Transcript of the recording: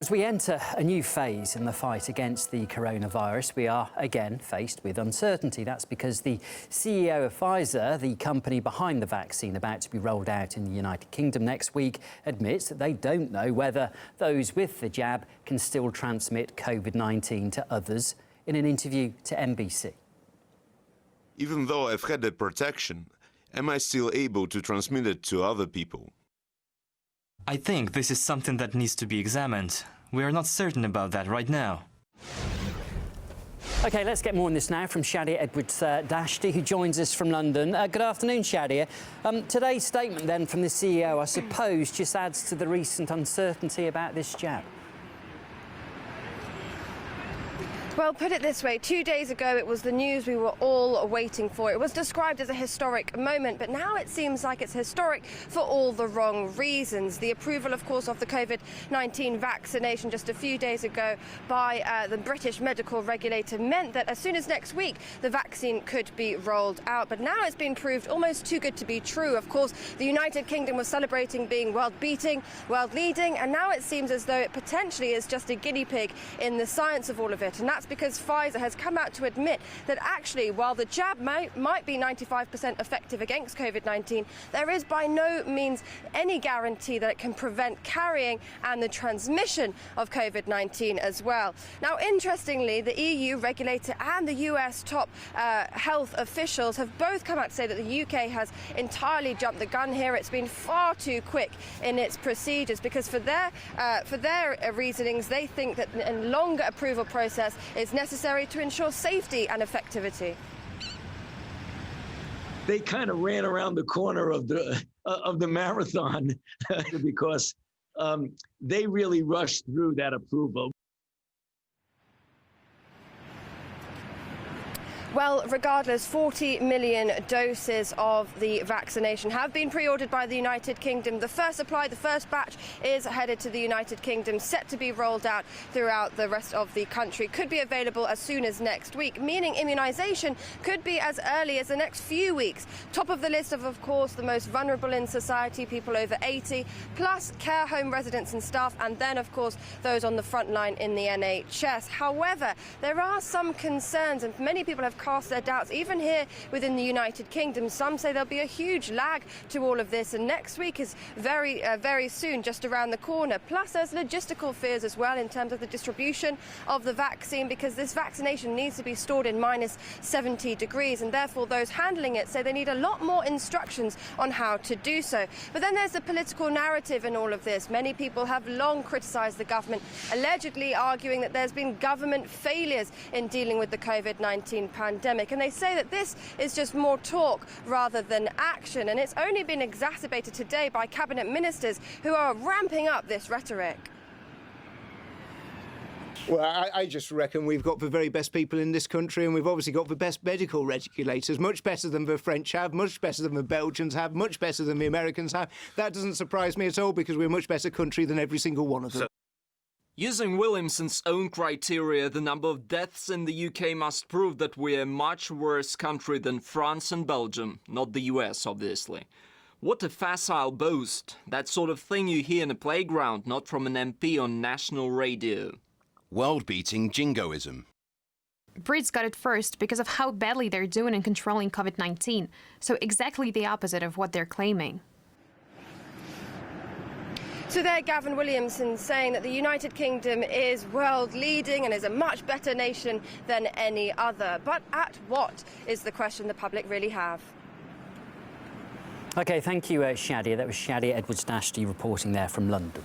As we enter a new phase in the fight against the coronavirus, we are again faced with uncertainty. That's because the CEO of Pfizer, the company behind the vaccine about to be rolled out in the United Kingdom next week, admits that they don't know whether those with the jab can still transmit COVID-19 to others in an interview to NBC. Even though I've had the protection, am I still able to transmit it to other people? I think this is something that needs to be examined. We are not certain about that right now. OK, let's get more on this now from Shadia Edwards-Dashty, who joins us from London. Good afternoon, Shadia. Today's statement then from the CEO, I suppose, just adds to the recent uncertainty about this jab. Well, put it this way, 2 days ago it was the news we were all waiting for. It was described as a historic moment, but now it seems like it's historic for all the wrong reasons. The approval, of course, of the COVID-19 vaccination just a few days ago by the British medical regulator meant that as soon as next week the vaccine could be rolled out. But now it's been proved almost too good to be true. Of course, the United Kingdom was celebrating being world-beating, world-leading, and now it seems as though it potentially is just a guinea pig in the science of all of it. And that's because Pfizer has come out to admit that actually, while the jab might be 95% effective against COVID-19, there is by no means any guarantee that it can prevent carrying and the transmission of COVID-19 as well. Now, interestingly, the EU regulator and the US top health officials have both come out to say that the UK has entirely jumped the gun here. It's been far too quick in its procedures because for their reasonings, they think that a longer approval process is necessary to ensure safety and effectivity. They kind of ran around the corner of the marathon because they really rushed through that approval. Well, regardless, 40 million doses of the vaccination have been pre-ordered by the United Kingdom. The first supply, the first batch, is headed to the United Kingdom, set to be rolled out throughout the rest of the country. Could be available as soon as next week, meaning immunisation could be as early as the next few weeks. Top of the list of course, the most vulnerable in society, people over 80, plus care home residents and staff, and then, of course, those on the front line in the NHS. However, there are some concerns, and many people have cast their doubts, even here within the United Kingdom. Some say there'll be a huge lag to all of this, and next week is very soon, just around the corner. Plus, there's logistical fears as well in terms of the distribution of the vaccine, because this vaccination needs to be stored in minus 70 degrees, and therefore those handling it say they need a lot more instructions on how to do so. But then there's the political narrative in all of this. Many people have long criticised the government, allegedly arguing that there's been government failures in dealing with the COVID-19 pandemic. And they say that this is just more talk rather than action. And it's only been exacerbated today by cabinet ministers who are ramping up this rhetoric. Well, I just reckon we've got the very best people in this country, and we've obviously got the best medical regulators, much better than the French have, much better than the Belgians have, much better than the Americans have. That doesn't surprise me at all, because we're a much better country than every single one of them. Using Williamson's own criteria, the number of deaths in the UK must prove that we're a much worse country than France and Belgium, not the US, obviously. What a facile boast. That sort of thing you hear in a playground, not from an MP on national radio. World-beating jingoism. Brits got it first because of how badly they're doing in controlling COVID-19, so exactly the opposite of what they're claiming. So there, Gavin Williamson saying that the United Kingdom is world-leading and is a much better nation than any other. But at what is the question the public really have? OK, thank you, Shadia. That was Shadia Edwards-Dashty reporting there from London.